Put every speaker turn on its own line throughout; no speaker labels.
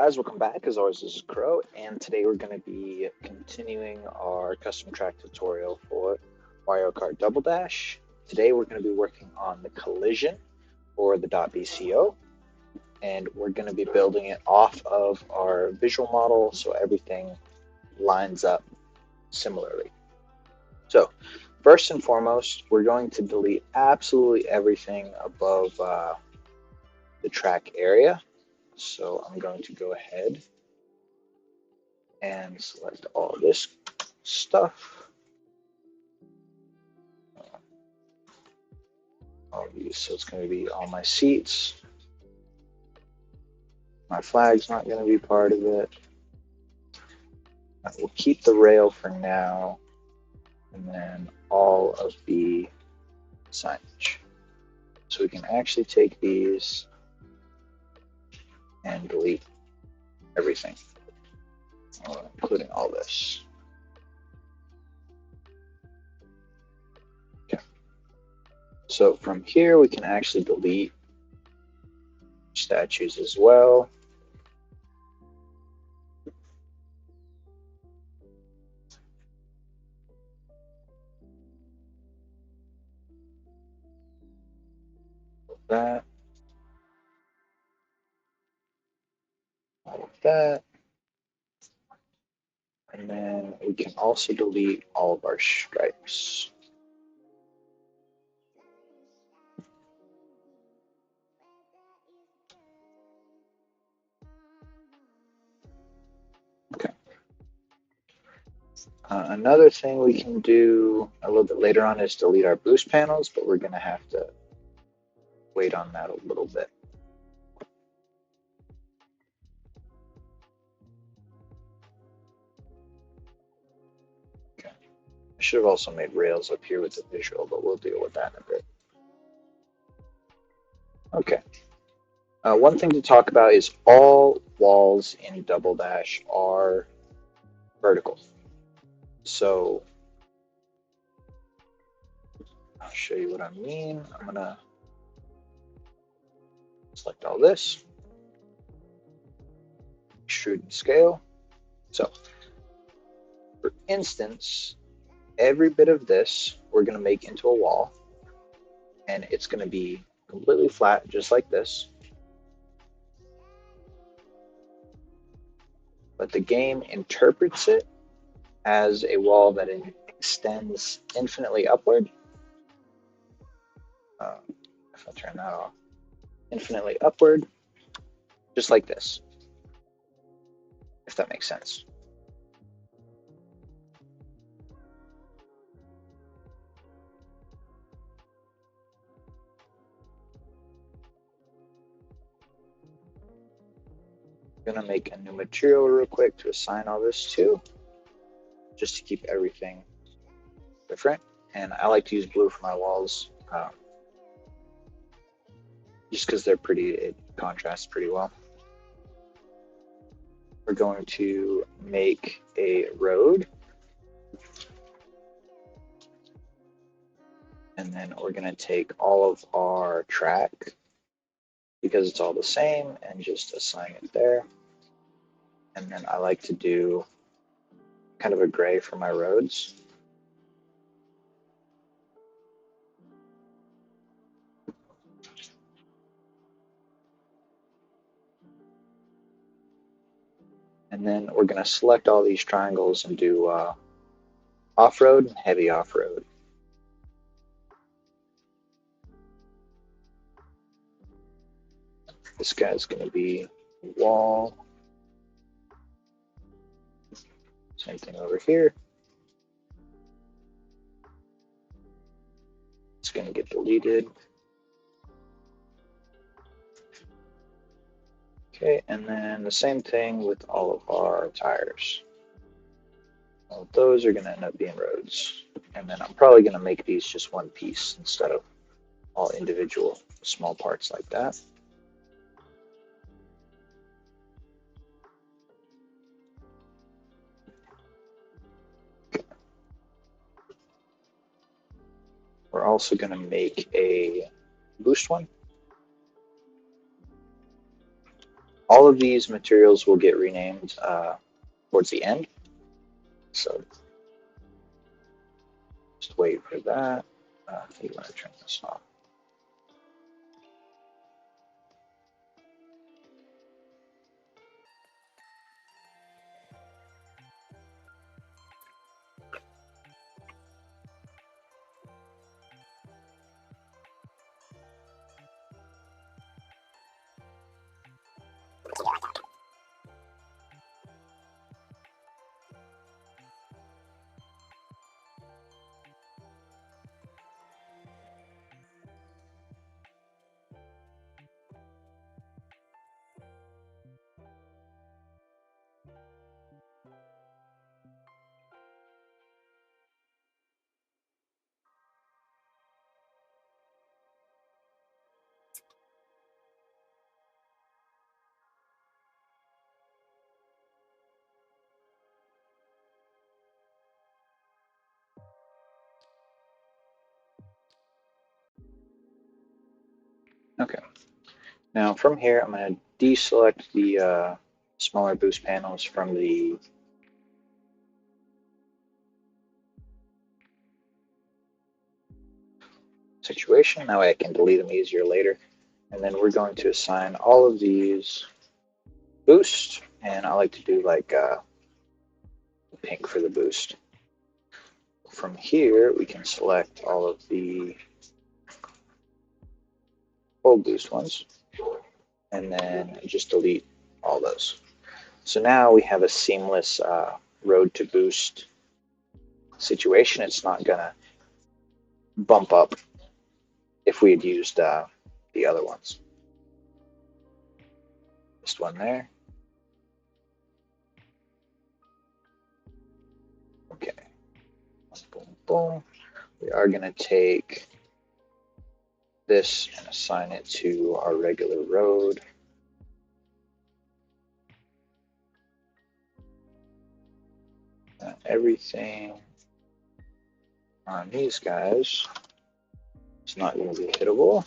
guys, welcome back. As always, this is Crow, and today we're going to be continuing our custom track tutorial for Mario Kart Double Dash. Today we're going to be working on the collision for the .bco, and we're going to be building it off of our visual model so everything lines up similarly. So first and foremost, we're going to delete absolutely everything above the track area. So I'm going to go ahead and select all this stuff. All these, so it's going to be all my seats. My flag's not going to be part of it. We'll keep the rail for now, and then all of the signage. So we can actually take these and delete everything, including all this. Okay. So from here, we can actually delete statues as well. That. All of that. And then we can also delete all of our stripes. Okay. Another thing we can do a little bit later on is delete our boost panels, but we're going to have to wait on that a little bit. Okay. I should have also made rails up here with the visual, but we'll deal with that in a bit. Okay. One thing to talk about is all walls in Double Dash are vertical. So I'll show you what I mean. I'm going to select all this, extrude and scale. So for instance, every bit of this we're going to make into a wall, and it's going to be completely flat, just like this. But the game interprets it as a wall that extends infinitely upward. If I turn that off, infinitely upward, just like this, if that makes sense. I'm gonna make a new material real quick to assign all this to, just to keep everything different. And I like to use blue for my walls, just because they're pretty, it contrasts pretty well. We're going to make a road, and then we're going to take all of our track, because it's all the same, and just assign it there. And then I like to do kind of a gray for my roads. And then we're going to select all these triangles and do off-road and heavy off-road. This guy's going to be wall. Same thing over here. It's going to get deleted. Okay, and then the same thing with all of our tires. All of those are going to end up being roads. And then I'm probably going to make these just one piece instead of all individual small parts like that. We're also going to make a boost one. All of these materials will get renamed towards the end. So just wait for that. You want to turn this off. Okay. Now from here, I'm going to deselect the smaller boost panels from the situation. That way I can delete them easier later. And then we're going to assign all of these boost, and I like to do like pink for the boost. From here, we can select all of the old boost ones, and then just delete all those. So now we have a seamless road to boost situation. It's not gonna bump up if we had used the other ones. Just one there. Okay. Boom, boom. We are gonna take this and assign it to our regular road. Everything on these guys is not going to be hittable.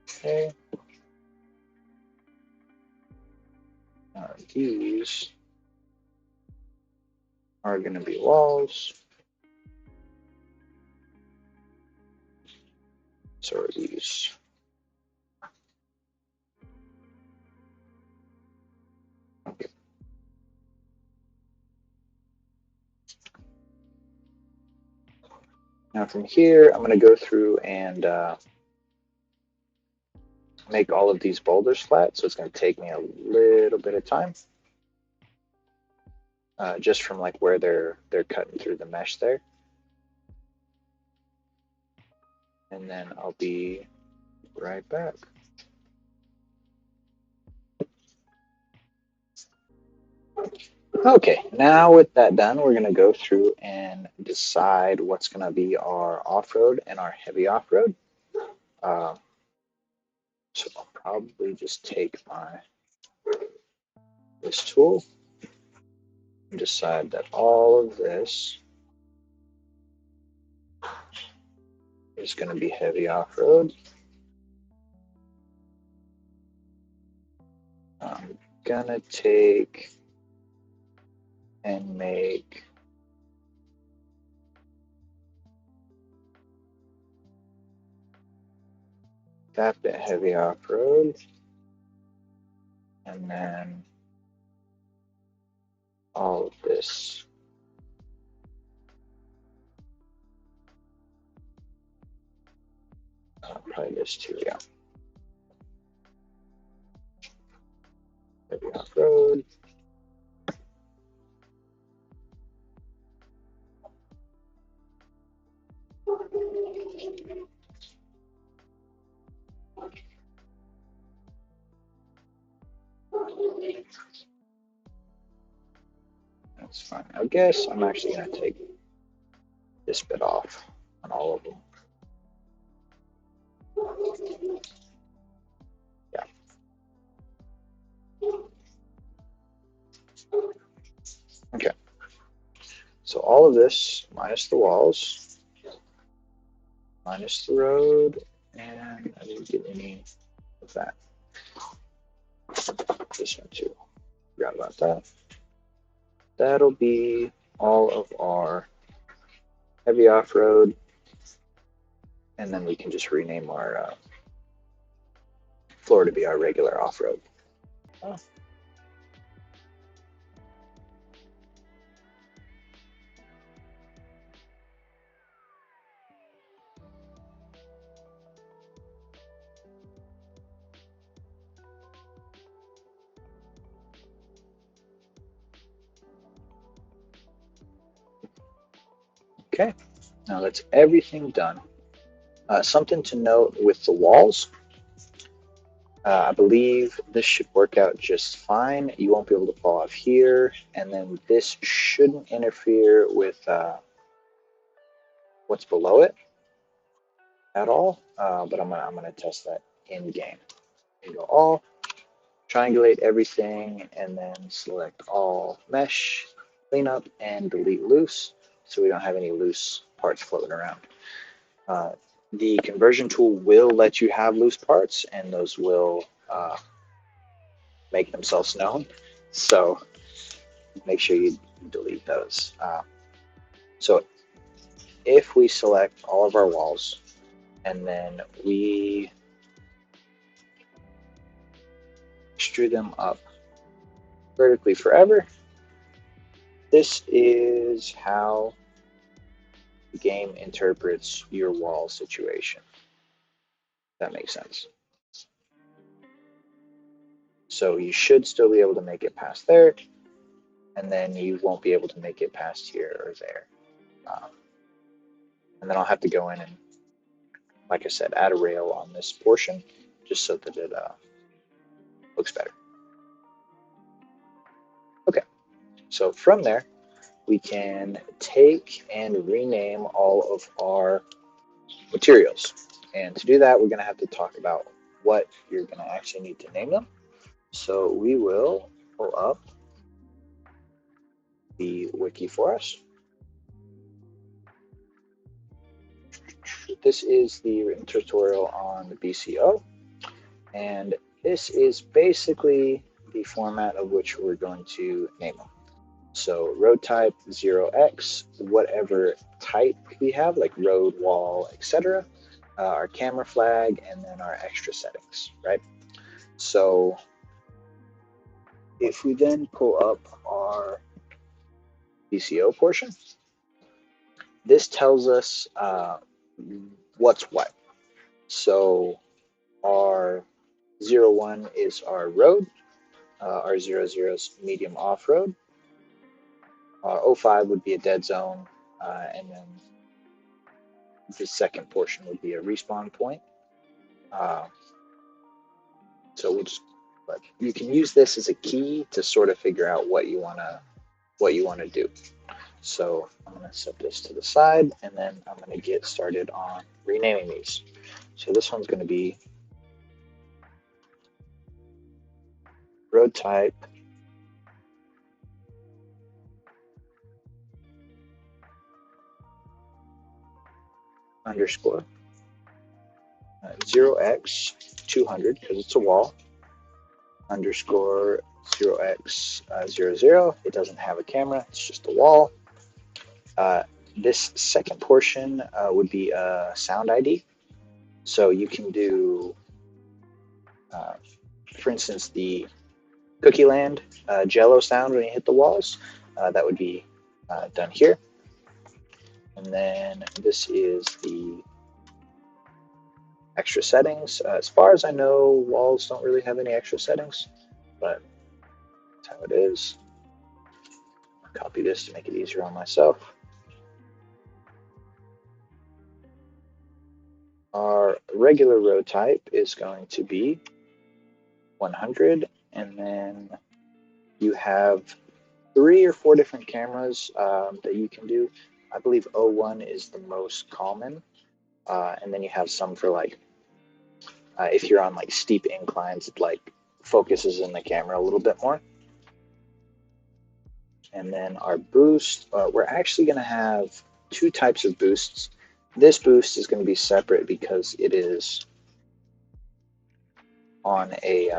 Okay. These are going to be walls. So are these. Okay. Now from here, I'm going to go through and make all of these boulders flat. So it's going to take me a little bit of time. Just from like where they're cutting through the mesh there. And then I'll be right back. Okay, now with that done, we're going to go through and decide what's going to be our off-road and our heavy off-road. So I'll probably just take this tool and decide that all of this is going to be heavy off-road. I'm going to take and make that bit heavy off-road, and then all of this probably this too, yeah. Heavy off-road. That's fine. I guess I'm actually going to take this bit off on all of them. Yeah. Okay. So all of this minus the walls, minus the road, and I didn't get any of that. This one too. Forgot about that. That'll be all of our heavy off-road, and then we can just rename our floor to be our regular off-road. Oh. Okay, now that's everything done. Something to note with the walls, I believe this should work out just fine. You won't be able to fall off here, and then this shouldn't interfere with what's below it at all. But I'm gonna test that in game. You go all, triangulate everything, and then select all mesh, clean up, and delete loose, so we don't have any loose parts floating around. The conversion tool will let you have loose parts, and those will make themselves known. So make sure you delete those. So if we select all of our walls and then we extrude them up vertically forever, this is how the game interprets your wall situation. That makes sense. So you should still be able to make it past there, and then you won't be able to make it past here or there. And then I'll have to go in and, like I said, add a rail on this portion just so that it looks better. Okay, so from there, we can take and rename all of our materials. And to do that, we're going to have to talk about what you're going to actually need to name them. So we will pull up the wiki for us. This is the written tutorial on the BCO, and this is basically the format of which we're going to name them. So road type 0x, whatever type we have, like road, wall, etc. Our camera flag, and then our extra settings, right? So if we then pull up our BCO portion, this tells us what's what. So our 01 is our road, our 00 is medium off-road, our 05 would be a dead zone, and then the second portion would be a respawn point. So but you can use this as a key to sort of figure out what you wanna do. So I'm gonna set this to the side, and then I'm gonna get started on renaming these. So this one's gonna be road type underscore 0x 200 because it's a wall underscore 0x 00. It doesn't have a camera, it's just a wall. This second portion would be a sound ID. So you can do, for instance, the Cookie Land Jello sound when you hit the walls. That would be done here. And then this is the extra settings. As far as I know, walls don't really have any extra settings, but that's how it is. I'll copy this to make it easier on myself. Our regular road type is going to be 100, and then you have 3 or 4 different cameras that you can do. I believe 01 is the most common, and then you have some for like if you're on like steep inclines, it like focuses in the camera a little bit more. And then our boost, we're actually going to have 2 types of boosts. This boost is going to be separate because it is on a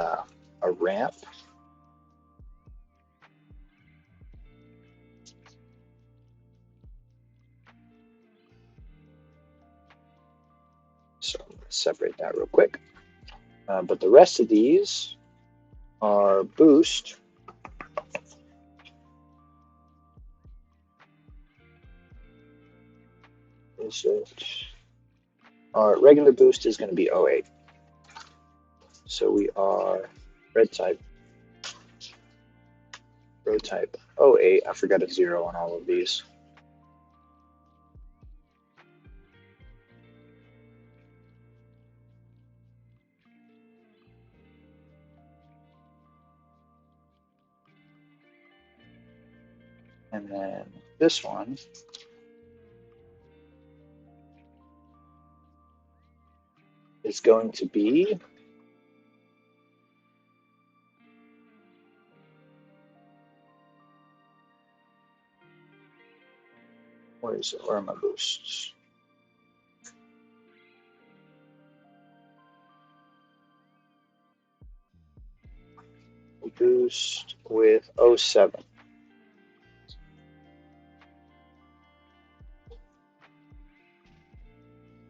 a ramp. So I'm going to separate that real quick. But the rest of these are boost. Is it? Our regular boost is going to be 08. So we are red type, row type 08. I forgot a 0 on all of these. And then this one is going to be where is it? Where are my boosts? Boost with 07.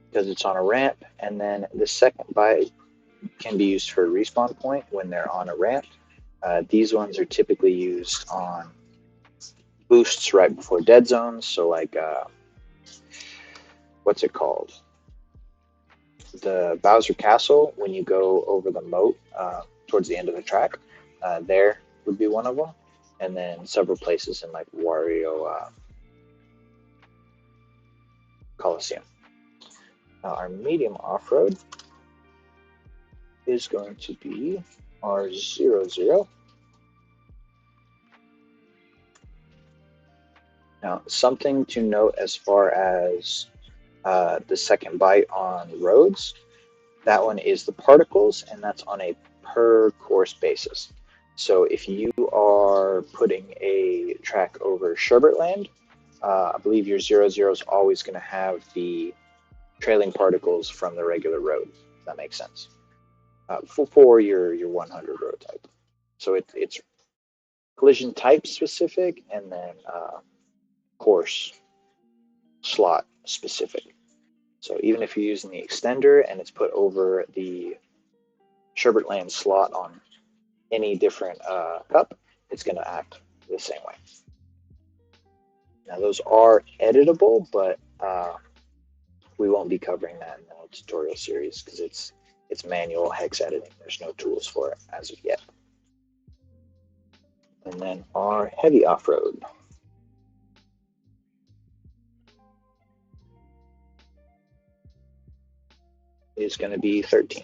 Because it's on a ramp, and then the second byte can be used for a respawn point when they're on a ramp. These ones are typically used on boosts right before dead zones. So like, what's it called? The Bowser Castle, when you go over the moat towards the end of the track, there would be one of them. And then several places in like Wario Coliseum. Now our medium off-road is going to be our 00. Now, something to note as far as the second byte on roads, that one is the particles, and that's on a per course basis. So if you are putting a track over Sherbetland, I believe your 00 is always going to have the trailing particles from the regular road. If that makes sense. For your 100 road type. So it's collision type specific, and then course slot specific. So even if you're using the extender and it's put over the Sherbetland slot on any different cup, it's going to act the same way. Now those are editable, but we won't be covering that in the tutorial series because it's manual hex editing. There's no tools for it as of yet. And then our heavy off-road. Is going to be 13.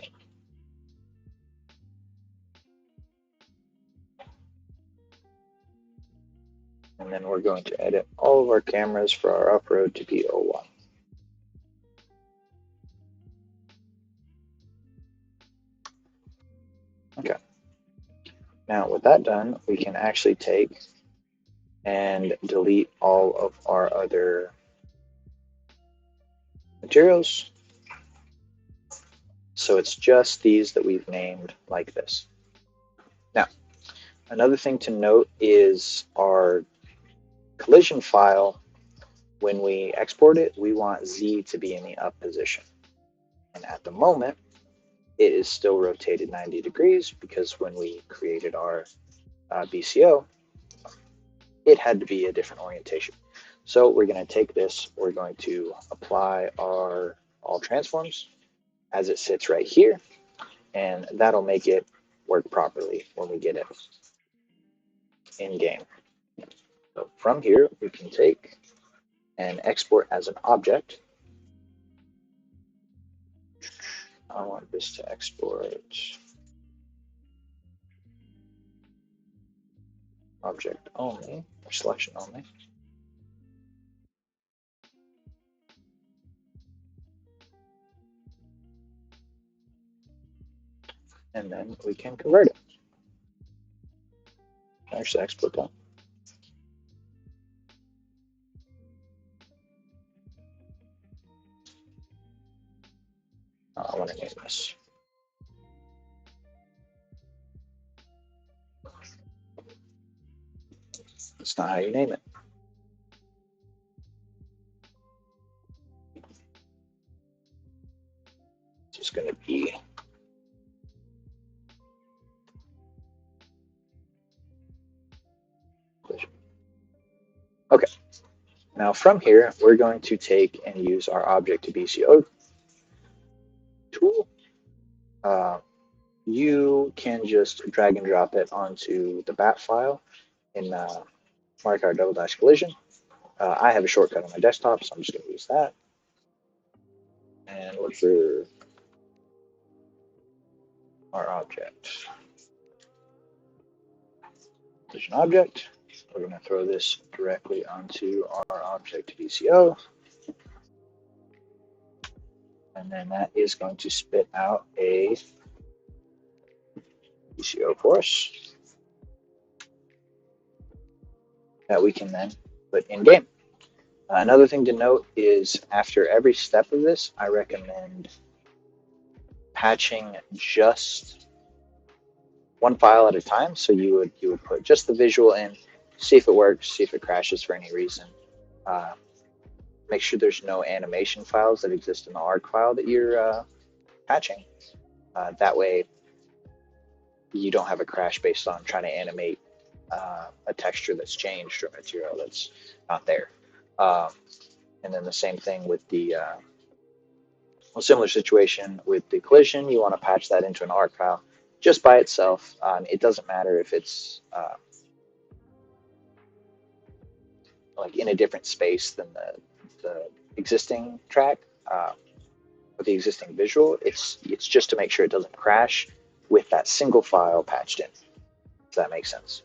And then we're going to edit all of our cameras for our off-road to be 01. Okay. Now with that done, we can actually take and delete all of our other materials. So it's just these that we've named like this. Now, another thing to note is our collision file, when we export it, we want Z to be in the up position. And at the moment, it is still rotated 90 degrees because when we created our BCO, it had to be a different orientation. So we're going to take this, we're going to apply our all transforms as it sits right here, and that'll make it work properly when we get it in game. So from here, we can take and export as an object. I want this to export object only, or selection only. And then we can convert it. Actually, export that. I want to name this. not how you name it. It's just going to be collision. Okay. Now from here, we're going to take and use our object to BCO tool. You can just drag and drop it onto the bat file in Mario Kart Double Dash Collision. I have a shortcut on my desktop, so I'm just going to use that. And look for our object. Collision object. We're going to throw this directly onto our object BCO. And then that is going to spit out a BCO for us that we can then put in game. Another thing to note is after every step of this, I recommend patching just one file at a time. So you would put just the visual in, see if it works, see if it crashes for any reason. Make sure there's no animation files that exist in the arc file that you're patching. That way you don't have a crash based on trying to animate a texture that's changed or material that's not there. And then the same thing with the similar situation with the collision. You want to patch that into an arc file just by itself. It doesn't matter if it's like in a different space than the existing track or the existing visual. It's just to make sure it doesn't crash with that single file patched in. If that makes sense.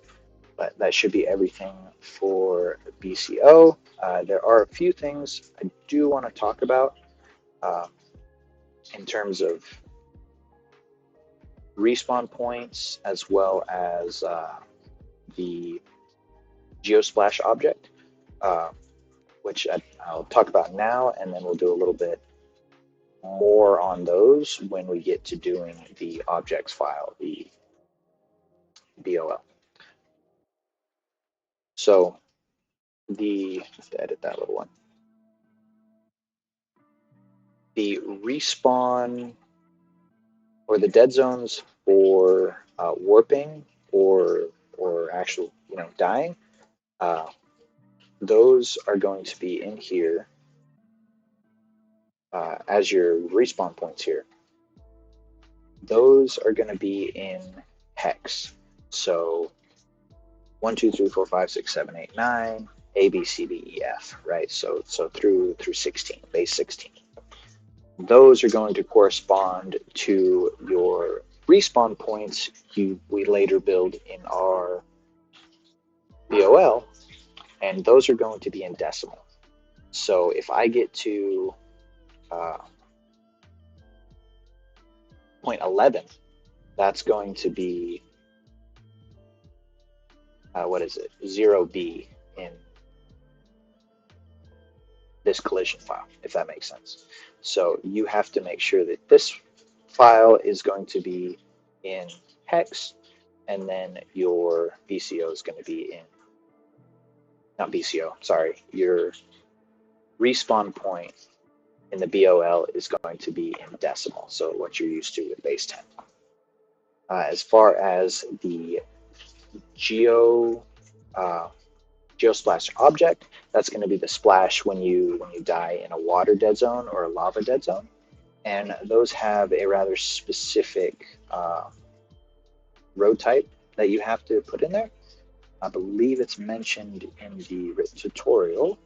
But that should be everything for BCO. There are a few things I do want to talk about in terms of respawn points as well as the geosplash object, which I'll talk about now, and then we'll do a little bit more on those when we get to doing the objects file, the BOL. So let's edit that little one. The respawn or the dead zones for warping or actual dying, those are going to be in here as your respawn points here. Those are going to be in hex. So 1, 2, 3, 4, 5, 6, 7, 8, 9, A, B, C, D, E, F, right? So through 16, base 16. Those are going to correspond to your respawn points we later build in our BOL, and those are going to be in decimal. So if I get to 0.11, that's going to be what is it? 0B in this collision file, if that makes sense. So you have to make sure that this file is going to be in hex, and then your BCO is going to be in, not BCO, sorry, your respawn point in the BOL is going to be in decimal, so what you're used to with base 10. As far as the geosplash object, that's going to be the splash when you die in a water dead zone or a lava dead zone, and those have a rather specific road type that you have to put in there. I believe it's mentioned in the written tutorial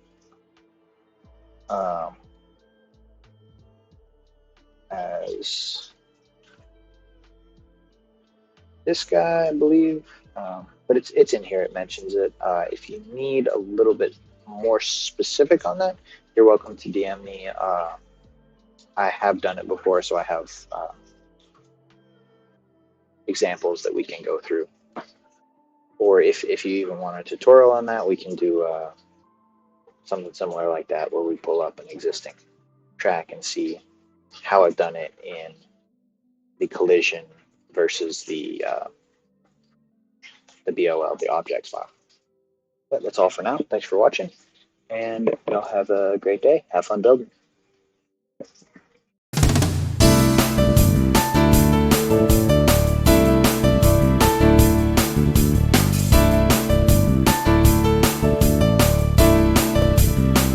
as this guy, I believe, but it's in here. It mentions it. If you need a little bit more specific on that, you're welcome to DM me. I have done it before, so I have examples that we can go through. Or if you even want a tutorial on that, we can do something similar like that, where we pull up an existing track and see how I've done it in the collision versus the BOL, the objects file. But that's all for now. Thanks for watching, and have a great day. Have fun building.